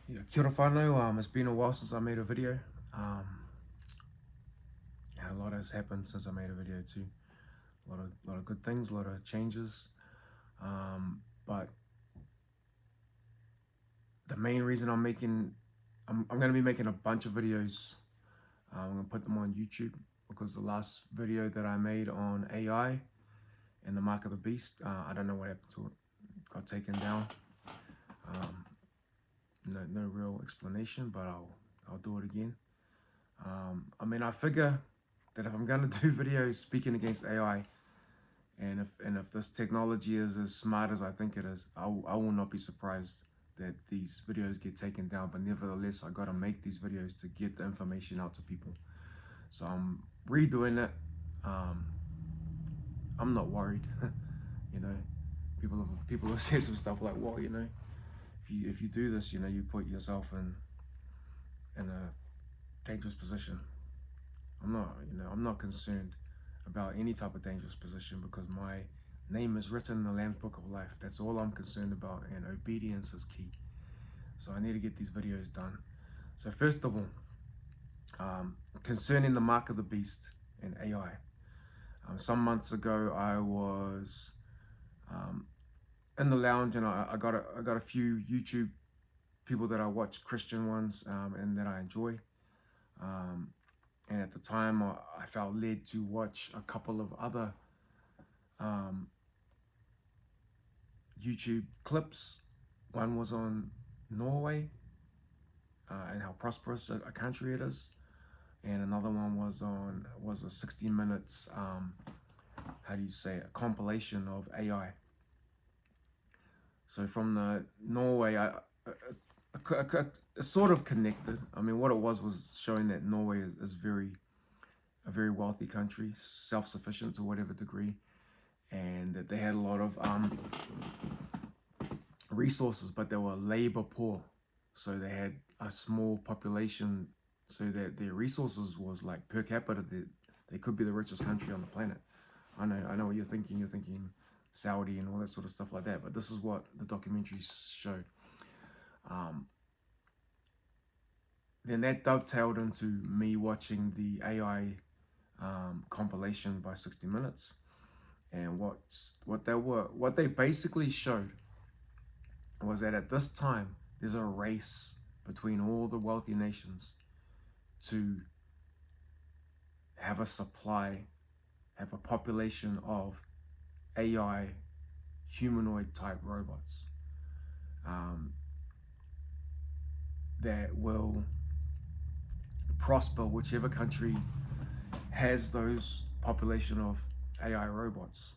Yeah, kia ora whanau. It's been a while since I made a video. Um, yeah, a lot has happened since I made a video too. A lot of good things, a lot of changes. But the main reason I'm gonna be making a bunch of videos. I'm gonna put them on YouTube because the last video that I made on AI and the mark of the beast, I don't know what happened to it. It got taken down. Um, no real explanation, but I'll do it again. I figure that if I'm gonna do videos speaking against AI, and if this technology is as smart as I think it is, I will not be surprised that these videos get taken down. But nevertheless, I gotta make these videos to get the information out to people. So I'm redoing it. Um, I'm not worried. you know, people have said some stuff like, well, if you do this, you put yourself in a dangerous position. I'm not concerned about any type of dangerous position because my name is written in the Lamb's Book of Life. That's all I'm concerned about, and obedience is key. So I need to get these videos done. So first of all, concerning the mark of the beast and AI. Some months ago, I was in the lounge, and I got a few YouTube people that I watch, Christian ones, and that I enjoy. And at the time, I felt led to watch a couple of other YouTube clips. One was on Norway and how prosperous a country it is, and another one was a 60 minutes how do you say it, a compilation of AI. So from the Norway, it's sort of connected. I mean, what it was showing that Norway is a very wealthy country, self-sufficient to whatever degree, and that they had a lot of resources, but they were labor poor. So they had a small population, so that their resources was like per capita, they could be the richest country on the planet. I know what you're thinking. You're thinking Saudi and all that sort of stuff like that, but this is what the documentary showed. Then that dovetailed into me watching the AI compilation by 60 Minutes, and what they basically showed was that at this time there's a race between all the wealthy nations to have a population of AI humanoid type robots that will prosper whichever country has those population of AI robots.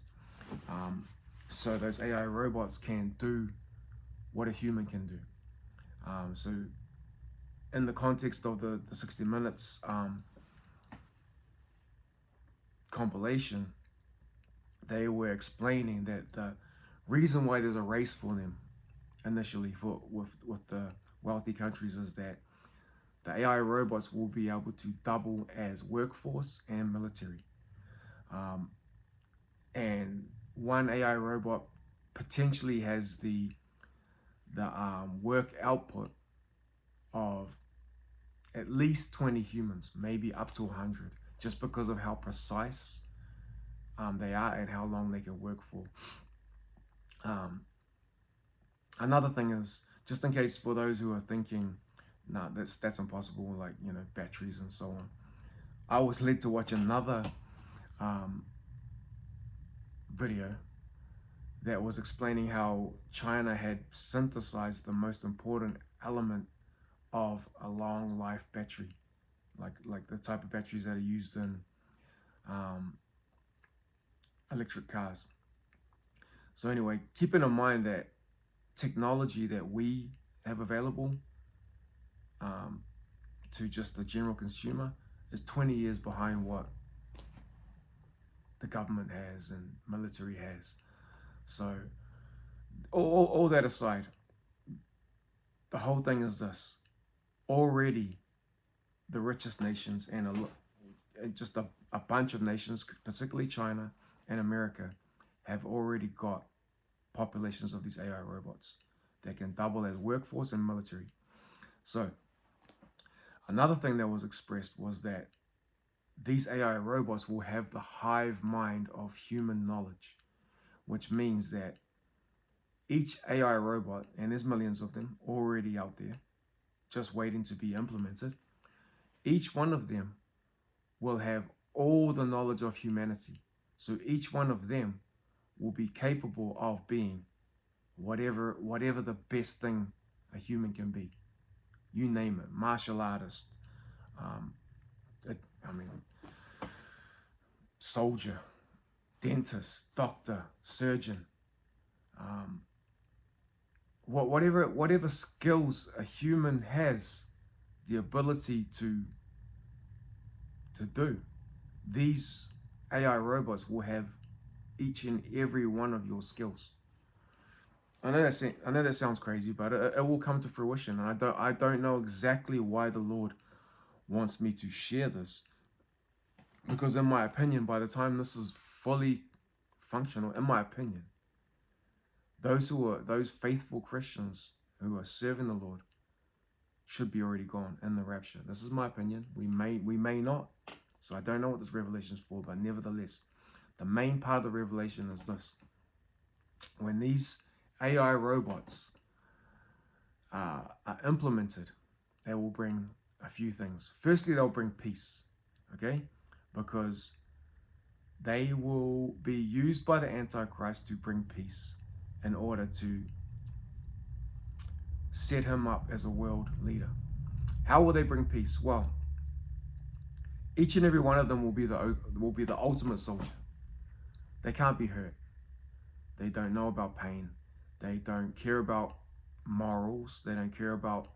So those AI robots can do what a human can do. So in the context of the 60 Minutes compilation, they were explaining that the reason why there's a race for them initially with the wealthy countries is that the AI robots will be able to double as workforce and military. And one AI robot potentially has the work output of at least 20 humans, maybe up to 100, just because of how precise they are and how long they can work for. Another thing is, just in case for those who are thinking, nah, that's impossible, like, batteries and so on. I was led to watch another video that was explaining how China had synthesized the most important element of a long life battery, like the type of batteries that are used in electric cars. So anyway, keeping in mind that technology that we have available to just the general consumer is 20 years behind what the government has and military has. So all that aside, the whole thing is this: already the richest nations and just a bunch of nations, particularly China and America, have already got populations of these AI robots that can double as workforce and military. So another thing that was expressed was that these AI robots will have the hive mind of human knowledge, which means that each AI robot, and there's millions of them already out there, just waiting to be implemented, each one of them will have all the knowledge of humanity. So each one of them will be capable of being whatever the best thing a human can be. You name it, martial artist, um, I mean, soldier, dentist, doctor, surgeon, um, whatever skills a human has the ability to do, these AI robots will have each and every one of your skills. I know that sounds crazy, but it will come to fruition. And I don't know exactly why the Lord wants me to share this, because in my opinion, by the time this is fully functional, in my opinion, those faithful Christians who are serving the Lord should be already gone in the rapture. This is my opinion. We may not. So I don't know what this revelation is for, but nevertheless, the main part of the revelation is this: when these AI robots are implemented, they will bring a few things. Firstly, they'll bring peace, okay? Because they will be used by the Antichrist to bring peace in order to set him up as a world leader. How will they bring peace? Well, each and every one of them will be the ultimate soldier. They can't be hurt. They don't know about pain. They don't care about morals. They don't care about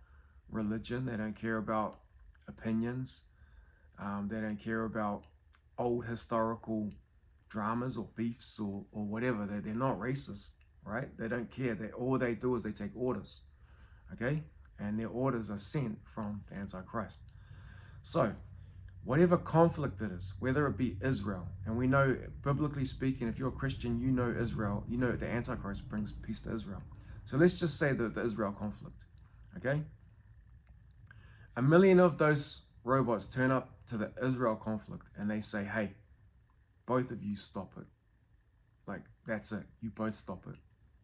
religion. They don't care about opinions. They don't care about old historical dramas or beefs or whatever. They're not racist, right? They don't care. All they do is they take orders, okay? And their orders are sent from the Antichrist. So whatever conflict it is, whether it be Israel, and we know, biblically speaking, if you're a Christian, you know Israel, you know the Antichrist brings peace to Israel. So let's just say the Israel conflict, okay? 1,000,000 of those robots turn up to the Israel conflict and they say, hey, both of you stop it. Like, that's it. You both stop it.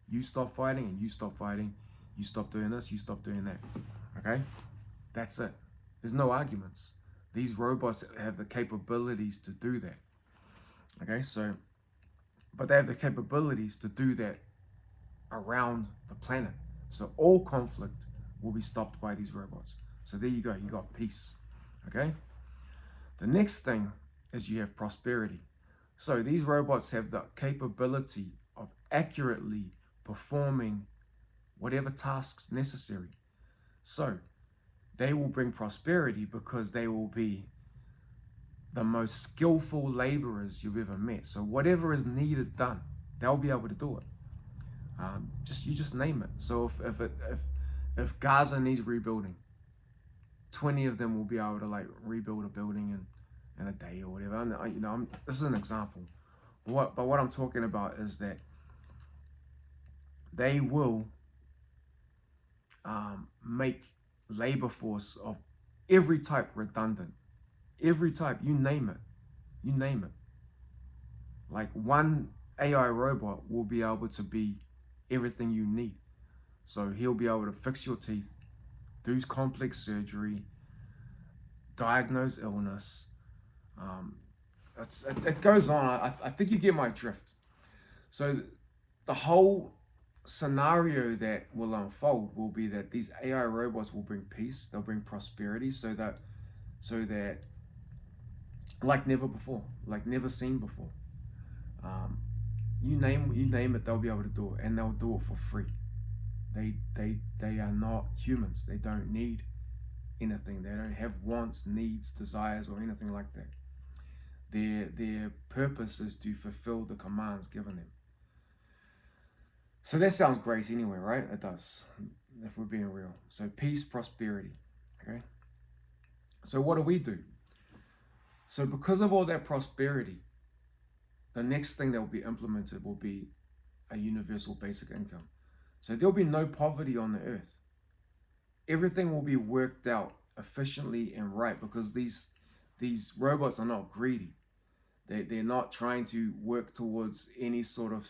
You stop fighting and you stop fighting. You stop doing this, you stop doing that, okay? That's it. There's no arguments. These robots have the capabilities to do that. Okay, so, but they have the capabilities to do that around the planet. So all conflict will be stopped by these robots. So there you go, you got peace. Okay? The next thing is you have prosperity. So these robots have the capability of accurately performing whatever tasks necessary. So they will bring prosperity because they will be the most skillful laborers you've ever met. So whatever is needed done, they'll be able to do it. You just name it. So if Gaza needs rebuilding, 20 of them will be able to like rebuild a building in a day or whatever. And this is an example. But what I'm talking about is that they will make labor force of every type redundant. Every type, you name it. You name it. Like one AI robot will be able to be everything you need. So he'll be able to fix your teeth, do complex surgery, diagnose illness. It goes on. I think you get my drift. So the whole scenario that will unfold will be that these AI robots will bring peace, they'll bring prosperity, so that like never before, like never seen before. You name it, they'll be able to do it, and they'll do it for free. They are not humans. They don't need anything. They don't have wants, needs, desires, or anything like that. Their purpose is to fulfill the commands given them. So that sounds great anyway, right? It does, if we're being real. So peace, prosperity, okay? So what do? So because of all that prosperity, the next thing that will be implemented will be a universal basic income. So there'll be no poverty on the earth. everything will be worked out efficiently and right, because these robots are not greedy. They're not trying to work towards any sort of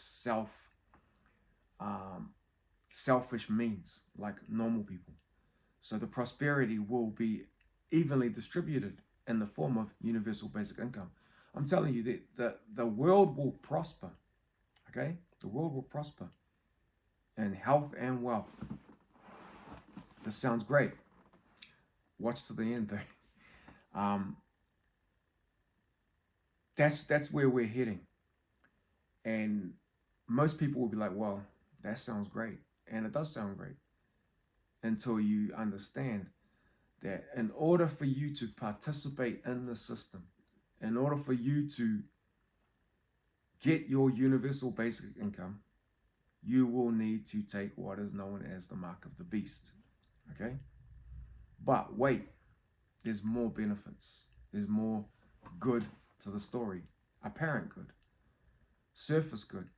um, selfish means like normal people. So the prosperity will be evenly distributed in the form of universal basic income. I'm telling you that the world will prosper. Okay, the world will prosper in health and wealth. This sounds great. Watch to the end though. That's where we're heading, and most people will be like, "Well, that sounds great," and it does sound great until you understand that in order for you to participate in the system, in order for you to get your universal basic income, you will need to take what is known as the mark of the beast. Okay? But wait, there's more benefits. There's more good to the story. Apparent good. Surface good.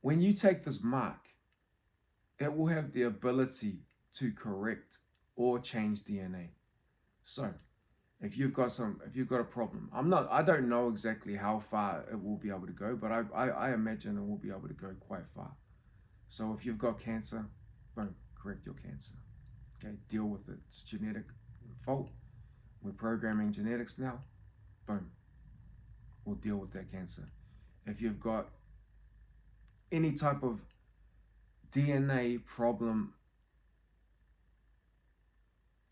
When you take this mark, it will have the ability to correct or change DNA. So, if you've got a problem, I don't know exactly how far it will be able to go, but I imagine it will be able to go quite far. So if you've got cancer, boom, correct your cancer. Okay, deal with it. It's genetic fault. We're programming genetics now. Boom, we'll deal with that cancer. If you've got any type of DNA problem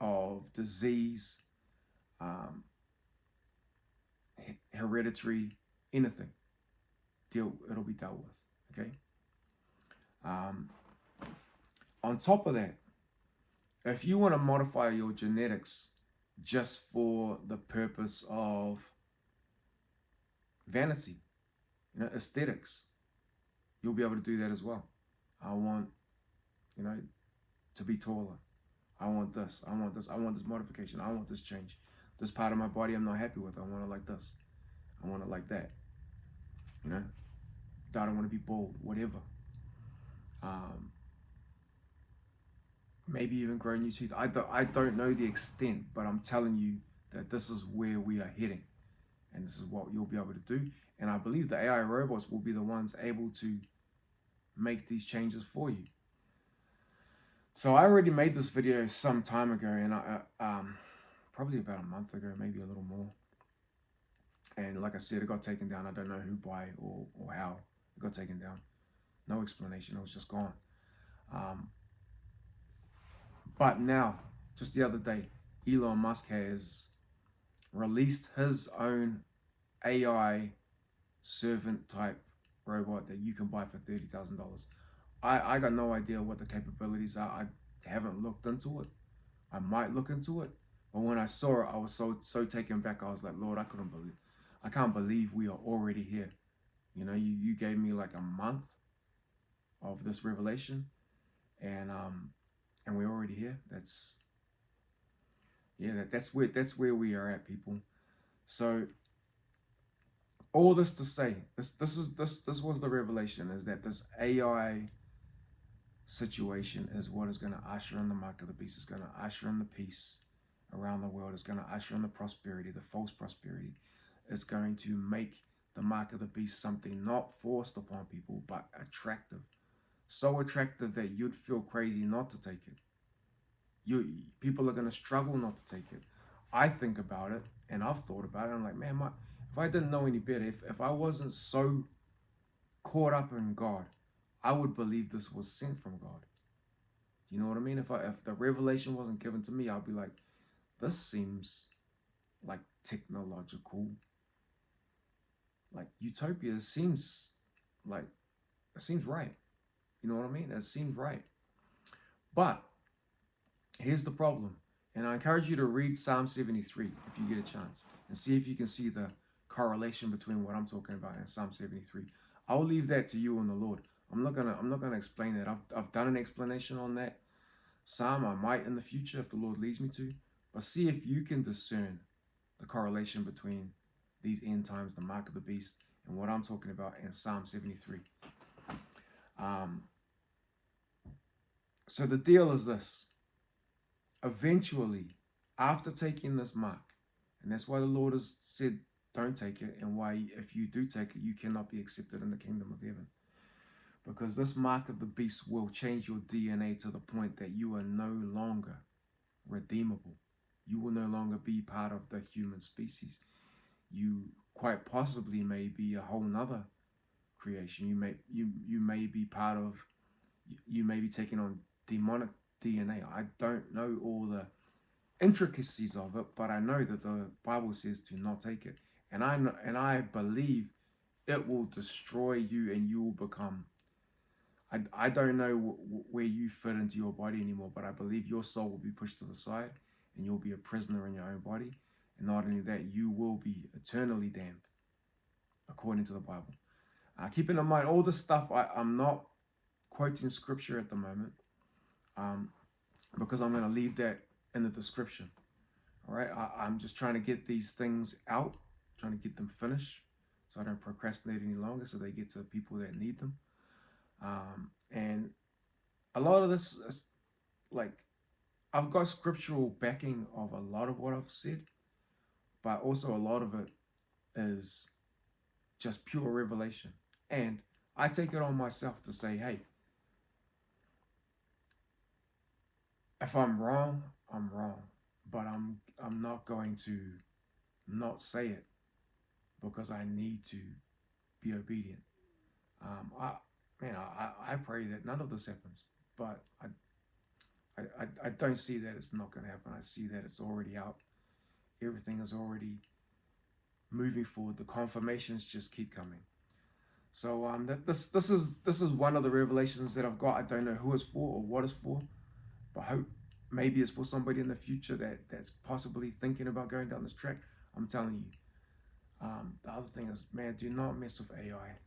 of disease, um, hereditary, anything, it'll be dealt with. Okay. Um, on top of that, if you want to modify your genetics just for the purpose of vanity, aesthetics, you'll be able to do that as well. I want, to be taller. I want this. I want this. I want this modification. I want this change. This part of my body I'm not happy with. I want it like this. I want it like that. I don't want to be bald. Whatever. Maybe even grow new teeth. I don't know the extent, but I'm telling you that this is where we are heading, and this is what you'll be able to do. And I believe the AI robots will be the ones able to make these changes for you. So I already made this video some time ago, and probably about a month ago, maybe a little more. And like I said, it got taken down. I don't know who by or how it got taken down. No explanation. It was just gone. But now, just the other day, Elon Musk has released his own AI servant type robot that you can buy for $30,000. I got no idea what the capabilities are. I haven't looked into it. I might look into it, but when I saw it, I was so taken back. I was like, Lord, I can't believe we are already here. You gave me like a month of this revelation, and we're already here. That's where we are at, people. So all this to say, this was the revelation, is that this AI situation is what is going to usher in the mark of the beast. It's going to usher in the peace around the world. It's going to usher in the prosperity, the false prosperity. It's going to make the mark of the beast something not forced upon people, but attractive. So attractive that you'd feel crazy not to take it. People are going to struggle not to take it. I think about it, and I've thought about it. I'm like, man, if I didn't know any better, if I wasn't so caught up in God, I would believe this was sent from God. You know what I mean? If the revelation wasn't given to me, I'd be like, this seems like technological, like utopia. It seems right. You know what I mean? It seems right. But here's the problem. And I encourage you to read Psalm 73 if you get a chance, and see if you can see the correlation between what I'm talking about and Psalm 73. I'll leave that to you and the Lord. I'm not gonna explain that. I've done an explanation on that Psalm. I might in the future if the Lord leads me to. But see if you can discern the correlation between these end times, the mark of the beast, and what I'm talking about in Psalm 73. So the deal is this. Eventually, after taking this mark, and that's why the Lord has said, don't take it, and why if you do take it, you cannot be accepted in the kingdom of heaven. Because this mark of the beast will change your DNA to the point that you are no longer redeemable. You will no longer be part of the human species. You quite possibly may be a whole nother creation. You may be part of, you may be taking on demonic DNA. I don't know all the intricacies of it, but I know that the Bible says to not take it, and I believe it will destroy you, and you will become. I don't know where you fit into your body anymore, but I believe your soul will be pushed to the side, and you'll be a prisoner in your own body, and not only that, you will be eternally damned, according to the Bible. Keeping in mind all this stuff, I'm not quoting scripture at the moment, because I'm going to leave that in the description. All right, I'm just trying to get these things out, trying to get them finished, so I don't procrastinate any longer, so they get to people that need them. And a lot of this is like, I've got scriptural backing of a lot of what I've said, but also a lot of it is just pure revelation. And I take it on myself to say, hey, if I'm wrong, I'm wrong. But I'm not going to not say it because I need to be obedient. I pray that none of this happens, but I don't see that it's not going to happen. I see that it's already out. Everything is already moving forward. The confirmations just keep coming. So this is one of the revelations that I've got. I don't know who it's for or what it's for, but hope maybe it's for somebody in the future that's possibly thinking about going down this track. I'm telling you. The other thing is, man, do not mess with AI.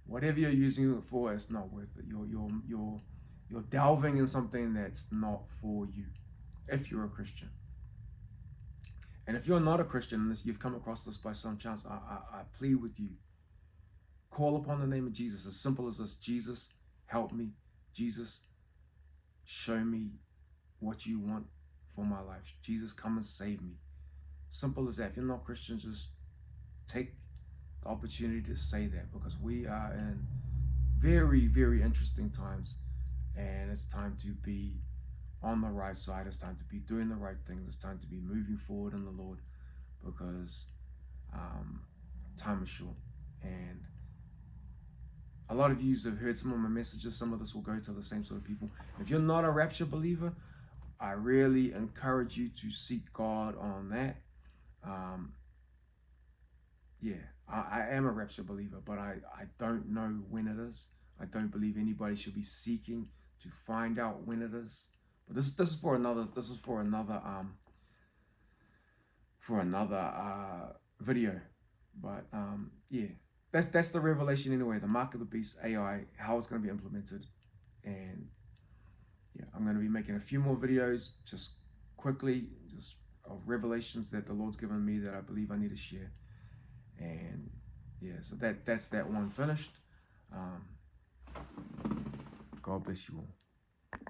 Whatever you're using it for, it's not worth it. You're delving in something that's not for you, if you're a Christian. And if you're not a Christian and you've come across this by some chance, I plead with you. Call upon the name of Jesus. As simple as this. Jesus, help me. Jesus, show me what you want for my life. Jesus, come and save me. Simple as that. If you're not Christian, just take the opportunity to say that, because we are in very, very interesting times, and it's time to be on the right side. It's time to be doing the right things. It's time to be moving forward in the Lord, because time is short. And a lot of you have heard some of my messages. Some of this will go to the same sort of people. If you're not a rapture believer, I really encourage you to seek God on that. I am a rapture believer, but I don't know when it is. I don't believe anybody should be seeking to find out when it is. But this is for another video. But yeah, that's the revelation anyway. The mark of the beast, AI, how it's going to be implemented, and yeah, I'm going to be making a few more videos just quickly, just of revelations that the Lord's given me that I believe I need to share. And yeah, so that's that one finished. God bless you all.